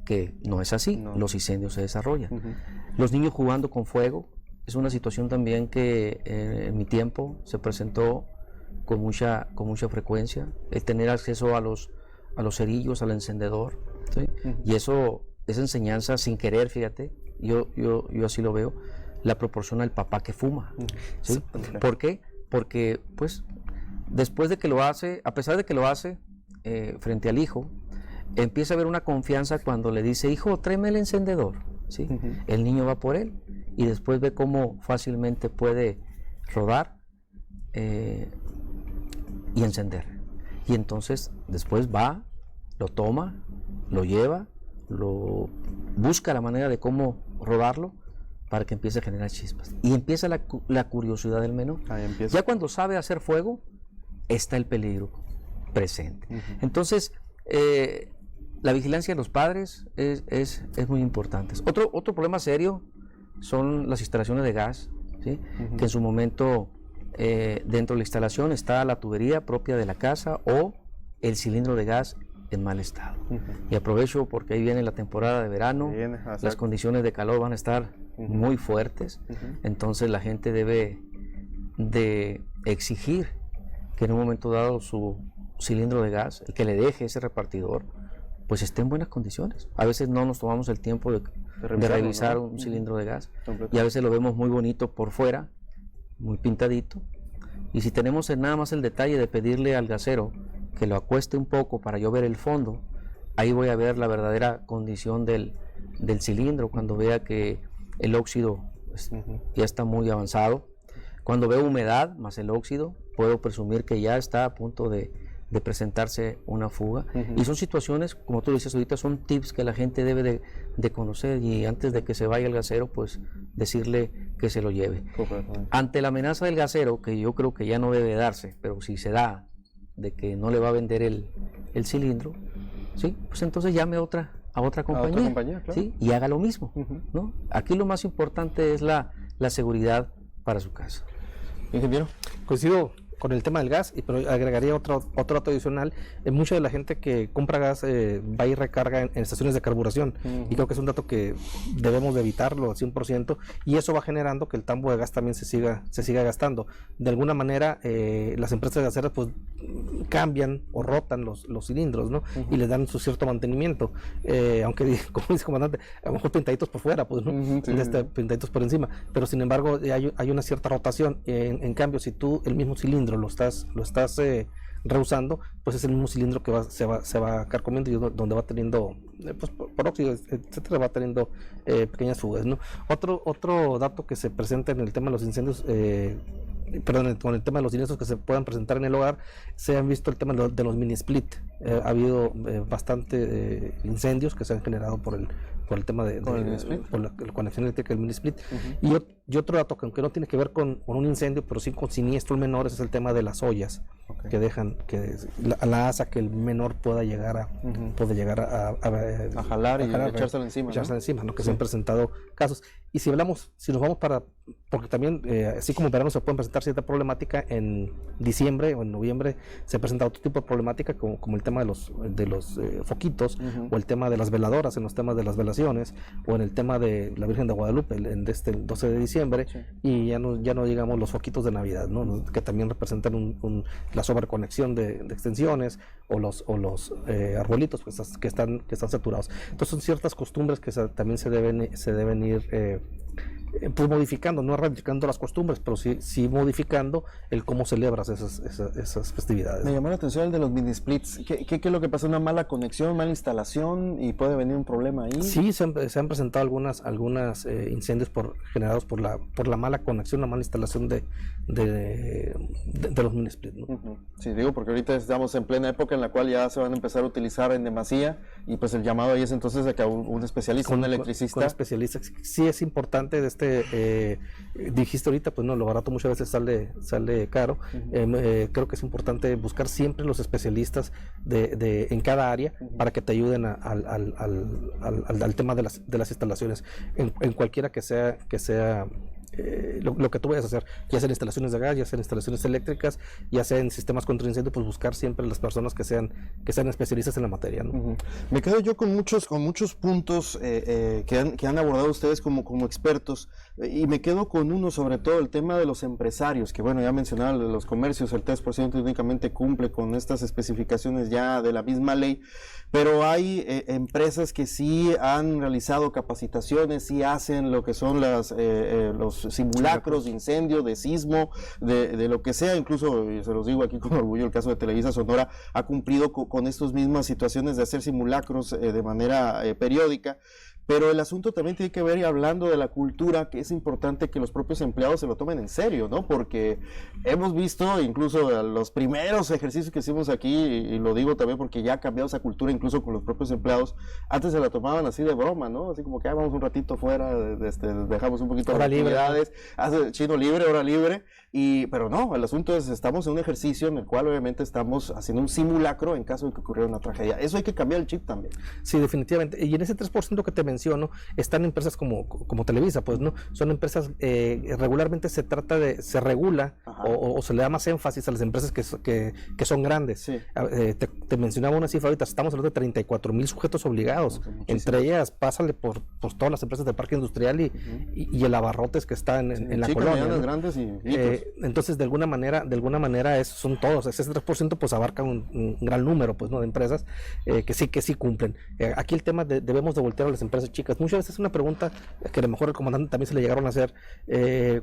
que no es así, los incendios se desarrollan. Los niños jugando con fuego es una situación también que en mi tiempo se presentó con mucha frecuencia. El tener acceso a los cerillos, al encendedor, ¿sí? Y esa enseñanza sin querer, fíjate, yo así lo veo, la proporciona el papá que fuma, ¿sí? ¿Por qué? Porque pues después de que lo hace, a pesar de que lo hace frente al hijo, empieza a haber una confianza cuando le dice, hijo, tráeme el encendedor, ¿sí? El niño va por él y después ve cómo fácilmente puede rodar y encender. Y entonces después va, lo toma, lo lleva, busca la manera de cómo rodarlo para que empiece a generar chispas. Y empieza la curiosidad del menor. Ya cuando sabe hacer fuego, está el peligro presente. Entonces, la vigilancia de los padres es muy importante. Otro problema serio son las instalaciones de gas, ¿sí? Que en su momento... dentro de la instalación está la tubería propia de la casa o el cilindro de gas en mal estado. Y aprovecho porque ahí viene la temporada de verano, las condiciones de calor van a estar muy fuertes, entonces la gente debe de exigir que en un momento dado su cilindro de gas, el que le deje ese repartidor, pues esté en buenas condiciones. A veces no nos tomamos el tiempo de revisar, ¿no? Un cilindro de gas y a veces lo vemos muy bonito por fuera, muy pintadito, y si tenemos nada más el detalle de pedirle al gasero que lo acueste un poco para yo ver el fondo, ahí voy a ver la verdadera condición del cilindro, cuando vea que el óxido ya está muy avanzado. Cuando veo humedad más el óxido, puedo presumir que ya está a punto de presentarse una fuga. Y son situaciones, como tú dices ahorita, son tips que la gente debe de conocer, y antes de que se vaya el gasero, pues decirle que se lo lleve. Ante la amenaza del gasero, que yo creo que ya no debe darse, pero si se da, de que no le va a vender el cilindro, ¿sí? Pues entonces llame a otra compañía, claro. ¿Sí? Y haga lo mismo, ¿no? Aquí lo más importante es la seguridad para su casa. Ingeniero, coincido con el tema del gas, pero agregaría otro dato adicional. Mucha de la gente que compra gas va y recarga en estaciones de carburación, y creo que es un dato que debemos de evitarlo al 100%, y eso va generando que el tambo de gas también se siga gastando. De alguna manera las empresas gaseras pues cambian o rotan los cilindros, ¿no? Y les dan su cierto mantenimiento, aunque como dice el comandante, a lo mejor pintaditos por fuera, pues, ¿no? Pintaditos por encima, pero sin embargo hay una cierta rotación. En cambio, si tú el mismo cilindro lo estás reusando, pues es el mismo cilindro que se va carcomiendo, y donde va teniendo pues, por óxido, etcétera, va teniendo pequeñas fugas, ¿no? Otro dato que se presenta en el tema de los incendios, con el tema de los siniestros que se puedan presentar en el hogar, se han visto el tema de los mini split. Ha habido bastante incendios que se han generado por el tema por la conexión eléctrica del mini split. Y otro dato que aunque no tiene que ver con un incendio, pero sí con siniestros menores, es el tema de las ollas que dejan la asa que el menor pueda llegar a jalar y echárselo encima, ¿no? Que se han presentado casos. Y si nos vamos porque también así como en verano se pueden presentar cierta problemática, en diciembre o en noviembre se presenta otro tipo de problemática, como el tema de los foquitos, o el tema de las veladoras, en los temas de las velaciones, o en el tema de la Virgen de Guadalupe, el 12 de diciembre, y ya no digamos los foquitos de Navidad, ¿no? Que también representan la sobreconexión de extensiones, o los arbolitos pues, que están saturados. Entonces son ciertas costumbres que también se deben ir pues modificando, no erradicando las costumbres, pero sí modificando el cómo celebras esas festividades. Me llamó la atención el de los mini splits. ¿Qué es lo que pasa? ¿Una mala conexión, mala instalación y puede venir un problema ahí? Sí, se han presentado algunas incendios generados por la mala conexión, la mala instalación de los mini splits, ¿no? Sí, digo porque ahorita estamos en plena época en la cual ya se van a empezar a utilizar en demasía y pues el llamado ahí es entonces de que un especialista, un electricista. Con especialista, sí es importante dijiste ahorita, pues no, lo barato muchas veces sale caro. Creo que es importante buscar siempre los especialistas en cada área para que te ayuden al tema de las instalaciones, en cualquiera que sea lo que tú vayas a hacer, ya sean instalaciones de gas, ya sean instalaciones eléctricas, ya sean sistemas contra incendio, pues buscar siempre las personas que sean especialistas en la materia, ¿no? Me quedo yo con muchos puntos que han abordado ustedes como expertos, y me quedo con uno, sobre todo el tema de los empresarios, que bueno, ya mencionaba los comercios, el 3% únicamente cumple con estas especificaciones ya de la misma ley, pero hay empresas que sí han realizado capacitaciones, sí hacen lo que son los simulacros de incendio, de sismo, de lo que sea. Incluso, y se los digo aquí con orgullo, el caso de Televisa Sonora ha cumplido con estas mismas situaciones de hacer simulacros de manera periódica. Pero el asunto también tiene que ver, y hablando de la cultura, que es importante que los propios empleados se lo tomen en serio, ¿no? Porque hemos visto incluso los primeros ejercicios que hicimos aquí, y lo digo también porque ya ha cambiado esa cultura incluso con los propios empleados. Antes se la tomaban así de broma, ¿no? Así como que vamos un ratito fuera, dejamos un poquito de actividades, hace chino libre, hora libre, pero no, el asunto es, estamos en un ejercicio en el cual obviamente estamos haciendo un simulacro en caso de que ocurriera una tragedia. Eso hay que cambiar el chip también. Sí, definitivamente. Y en ese 3% que te menciono, están empresas como Televisa, pues, ¿no? Son empresas, regularmente se regula o se le da más énfasis a las empresas que son grandes. Sí. Te mencionaba una cifra ahorita, estamos hablando de 34,000 sujetos obligados. Entre ellas, pásale por todas las empresas del parque industrial y el abarrotes que está en la colonia, ¿no? Grandes entonces, de alguna manera son todos. Ese 3% pues abarca un gran número, pues, ¿no?, de empresas que sí cumplen. Aquí el tema debemos de voltear a las empresas chicas. Muchas veces es una pregunta que a lo mejor el comandante también se le llegaron a hacer,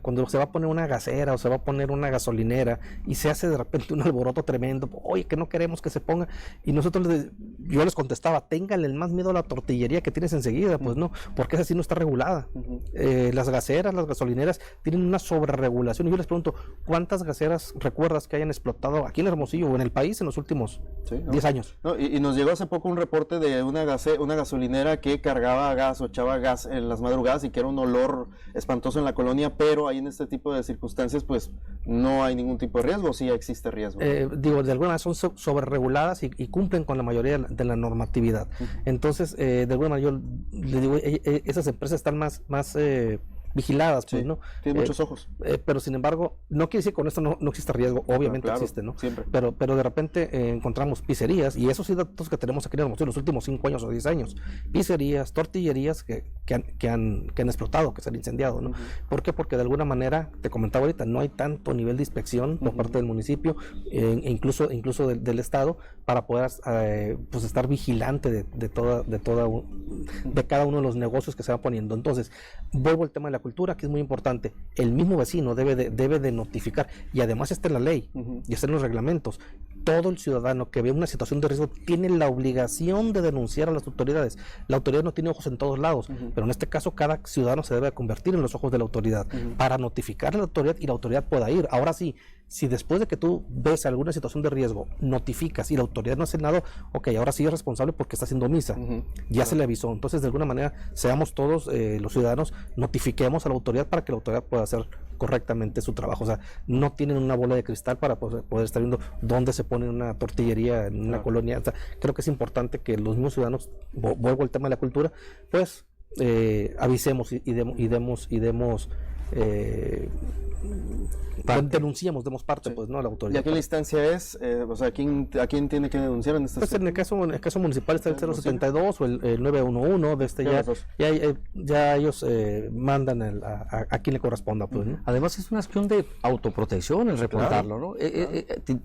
cuando se va a poner una gasera o se va a poner una gasolinera y se hace de repente un alboroto tremendo, oye, que no queremos que se ponga, y yo les contestaba, ténganle el más miedo a la tortillería que tienes enseguida, pues no, porque esa sí no está regulada. Las gaseras, las gasolineras tienen una sobreregulación, y yo les pregunto, ¿cuántas gaseras recuerdas que hayan explotado aquí en Hermosillo o en el país en los últimos 10 años? No, y nos llegó hace poco un reporte de una gasolinera que cargaba gas o echaba gas en las madrugadas y que era un olor espantoso en la colonia, pero ahí en este tipo de circunstancias pues no hay ningún tipo de riesgo, sí existe riesgo. De alguna manera son sobrereguladas y cumplen con la mayoría de la normatividad. Entonces, de alguna manera yo le digo, esas empresas están más vigiladas, pues, ¿no? Tiene muchos ojos. Pero sin embargo, no quiere decir que con esto no existe riesgo, obviamente claro, existe, ¿no? Siempre. Pero de repente encontramos pizzerías, y esos sí datos que tenemos aquí en Hermosillo en los últimos 5 años o 10 años, pizzerías, tortillerías que han explotado, que se han incendiado, ¿no? ¿Por qué? Porque de alguna manera, te comentaba ahorita, no hay tanto nivel de inspección por parte del municipio, incluso del Estado, para poder pues estar vigilante de cada uno de los negocios que se va poniendo. Entonces, vuelvo al tema de la cultura, que es muy importante. El mismo vecino debe de notificar, y además está en la ley y está en los reglamentos. Todo el ciudadano que ve una situación de riesgo tiene la obligación de denunciar a las autoridades. La autoridad no tiene ojos en todos lados, pero en este caso cada ciudadano se debe convertir en los ojos de la autoridad para notificar a la autoridad y la autoridad pueda ir. Ahora sí, si después de que tú ves alguna situación de riesgo, notificas y la autoridad no hace nada, ok, ahora sí es responsable porque está haciendo omisa. Ya se le avisó. Entonces, de alguna manera, seamos todos los ciudadanos, notifiquemos a la autoridad para que la autoridad pueda hacer correctamente su trabajo. O sea, no tienen una bola de cristal para poder estar viendo dónde se pone una tortillería en una colonia. O sea, creo que es importante que los mismos ciudadanos, vuelvo al tema de la cultura, pues avisemos y demos denunciamos, demos parte, pues, ¿no?, a la autoridad. ¿Y a qué instancia es? O sea, ¿a quién tiene que denunciar en estas? Pues en el caso municipal está el 072 o el 911, ya ellos mandan a quien le corresponda, pues, ¿no? Además es una acción de autoprotección el reportarlo, ¿no?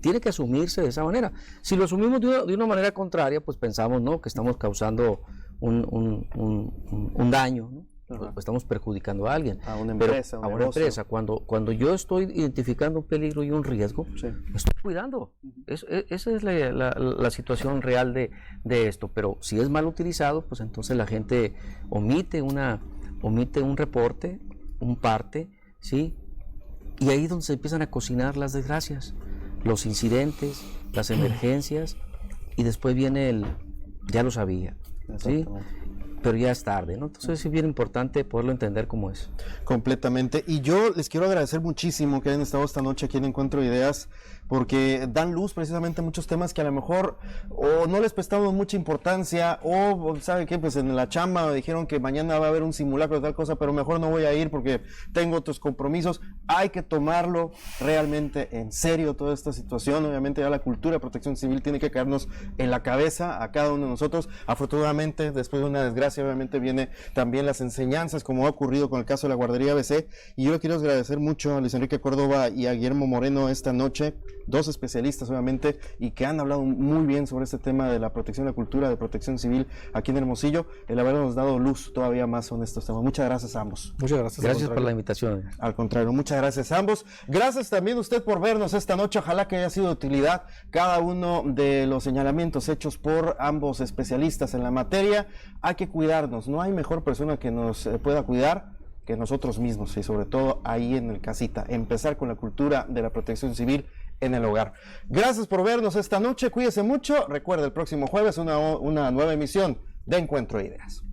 Tiene que asumirse de esa manera. Si lo asumimos de una manera contraria, pues pensamos, ¿no?, que estamos causando un daño, ¿no? pues estamos perjudicando a alguien. A una empresa, a una empresa. Cuando yo estoy identificando un peligro y un riesgo, me estoy cuidando. Esa es la situación real de esto. Pero si es mal utilizado, pues entonces la gente omite un reporte, un parte, ¿sí? Y ahí es donde se empiezan a cocinar las desgracias, los incidentes, las emergencias, y después viene ya lo sabía, ¿sí? Pero ya es tarde, ¿no? Entonces es bien importante poderlo entender como es. Completamente. Y yo les quiero agradecer muchísimo que hayan estado esta noche aquí en Encuentro de Ideas, porque dan luz precisamente a muchos temas que a lo mejor o no les prestamos mucha importancia, o ¿sabe qué? Pues en la chamba me dijeron que mañana va a haber un simulacro de tal cosa, pero mejor no voy a ir porque tengo otros compromisos. Hay que tomarlo realmente en serio toda esta situación. Obviamente ya la cultura de protección civil tiene que caernos en la cabeza a cada uno de nosotros. Afortunadamente, después de una desgracia, obviamente viene también las enseñanzas, como ha ocurrido con el caso de la guardería ABC. Y yo quiero agradecer mucho a Luis Enrique Córdoba y a Guillermo Moreno esta noche, dos especialistas obviamente, y que han hablado muy bien sobre este tema de la protección de la cultura, de protección civil aquí en Hermosillo, el habernos dado luz todavía más en estos temas. Muchas gracias a ambos. Muchas gracias. Gracias por la invitación. Al contrario, muchas gracias a ambos. Gracias también a usted por vernos esta noche. Ojalá que haya sido de utilidad cada uno de los señalamientos hechos por ambos especialistas en la materia. Hay que cuidarnos, no hay mejor persona que nos pueda cuidar que nosotros mismos, y sobre todo ahí en el casita, empezar con la cultura de la protección civil en el hogar. Gracias por vernos esta noche, cuídese mucho. Recuerda, el próximo jueves una nueva emisión de Encuentro de Ideas.